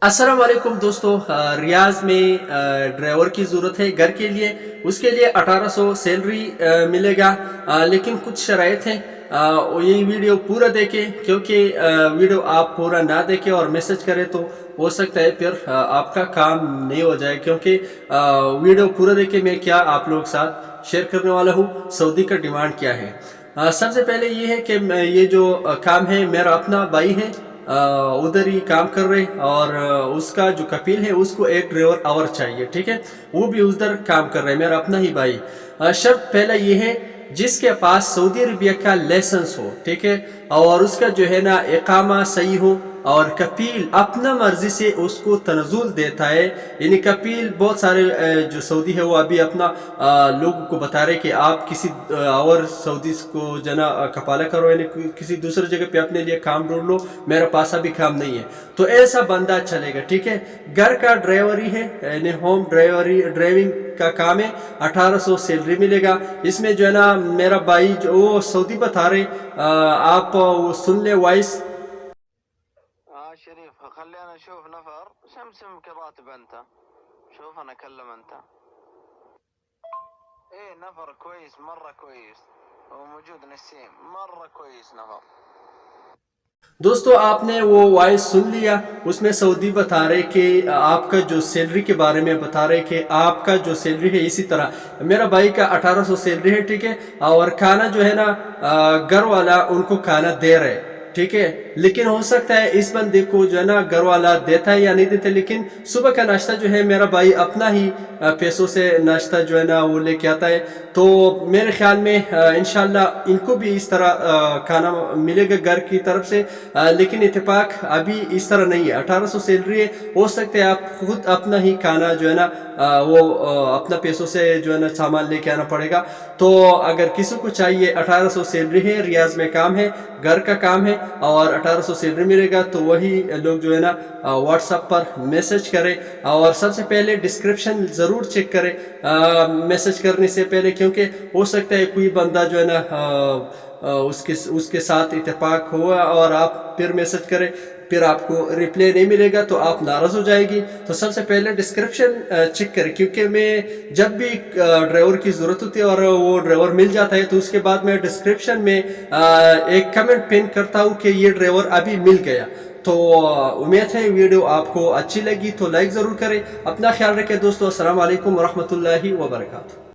अस्सलाम वालेकुम दोस्तों। रियाज में ड्राइवर की ज़रूरत है घर के लिए। उसके लिए 1800 सैलरी मिलेगा, लेकिन कुछ शराइत हैं। ये वीडियो पूरा देखें, क्योंकि वीडियो आप पूरा ना देखें और मैसेज करें तो हो सकता है फिर आपका काम नहीं हो जाए। क्योंकि वीडियो पूरा देखें, मैं क्या आप लोग साथ शेयर करने वाला हूँ। सऊदी का डिमांड क्या है। सबसे पहले ये है कि ये जो काम है, मेरा अपना भाई है, उधर ही काम कर रहे, और उसका जो कपिल है उसको एक ड्राइवर और चाहिए, ठीक है। वो भी उधर काम कर रहे हैं, मेरा अपना ही भाई। शर्त पहला ये है जिसके पास सऊदी अरबिया का लाइसेंस हो, ठीक है, और उसका जो है ना इकामा सही हो, और कपिल अपना मर्जी से उसको तनजुल देता है। यानी कपिल बहुत सारे जो सऊदी है वो अभी अपना लोगों को बता रहे कि आप किसी और सऊदी को जना कपाला करो, यानी किसी दूसरी जगह पे अपने लिए काम ढूंढ लो, मेरे पास अभी काम नहीं है। तो ऐसा बंदा चलेगा, ठीक है। घर का ड्राइवरी है, यानी होम ड्राइविंग का काम है। 1800 सैलरी मिलेगा। इसमें जो है ना मेरा भाई जो वो सऊदी बता रहे, आप वो सुन ले वॉइस। شريف خلينا نشوف نفر سمسم كراتب انت. شوف انا اكلم انت. ايه نفر كويس مرة كويس وموجود نسيم مرة كويس نفر. دوستو आपने वो वॉइस सुन लिया। उसमें सऊदी बता रहे कि आपका जो सैलरी के बारे में बता रहे कि आपका जो सैलरी है, इसी तरह मेरा भाई का 1800 सैलरी है, ठीक है। और खाना जो है ना घर वाला उनको खाना दे रहे, ठीक है। लेकिन हो सकता है इस बंदे को जो है ना घर वाला देता है या नहीं देता, लेकिन सुबह का नाश्ता जो है मेरा भाई अपना ही पैसों से नाश्ता जो है ना वो लेके आता है। तो मेरे ख्याल में इंशाल्लाह इनको भी इस तरह खाना मिलेगा घर की तरफ से। लेकिन इत्तेफाक अभी इस तरह नहीं है। 1800 सैलरी है, हो सकता है आप खुद अपना ही खाना जो है ना वो अपना पैसों से जो है ना सामान लेके आना पड़ेगा। तो अगर किसी को चाहिए, 1800 सैलरी है, रियाज में काम है, घर का काम है, और 1800 सैलरी मिलेगा, तो वही लोग जो है ना व्हाट्सएप पर मैसेज करें। और सबसे पहले डिस्क्रिप्शन ज़रूर चेक करें मैसेज करने से पहले, क्योंकि हो सकता है कोई बंदा जो है ना उसके साथ इत्तेफाक हुआ और आप फिर मैसेज करें, फिर आपको रिप्लाई नहीं मिलेगा तो आप नाराज़ हो जाएगी। तो सबसे पहले डिस्क्रिप्शन चेक करें, क्योंकि मैं जब भी ड्राइवर की ज़रूरत होती है और वो ड्राइवर मिल जाता है, तो उसके बाद मैं डिस्क्रिप्शन में एक कमेंट पिन करता हूँ कि ये ड्राइवर अभी मिल गया। तो उम्मीद है वीडियो आपको अच्छी लगी, तो लाइक ज़रूर करें। अपना ख्याल रखें दोस्तों। अस्सलाम वालेकुम वरहमतुल्लाहि वबरकातुहू।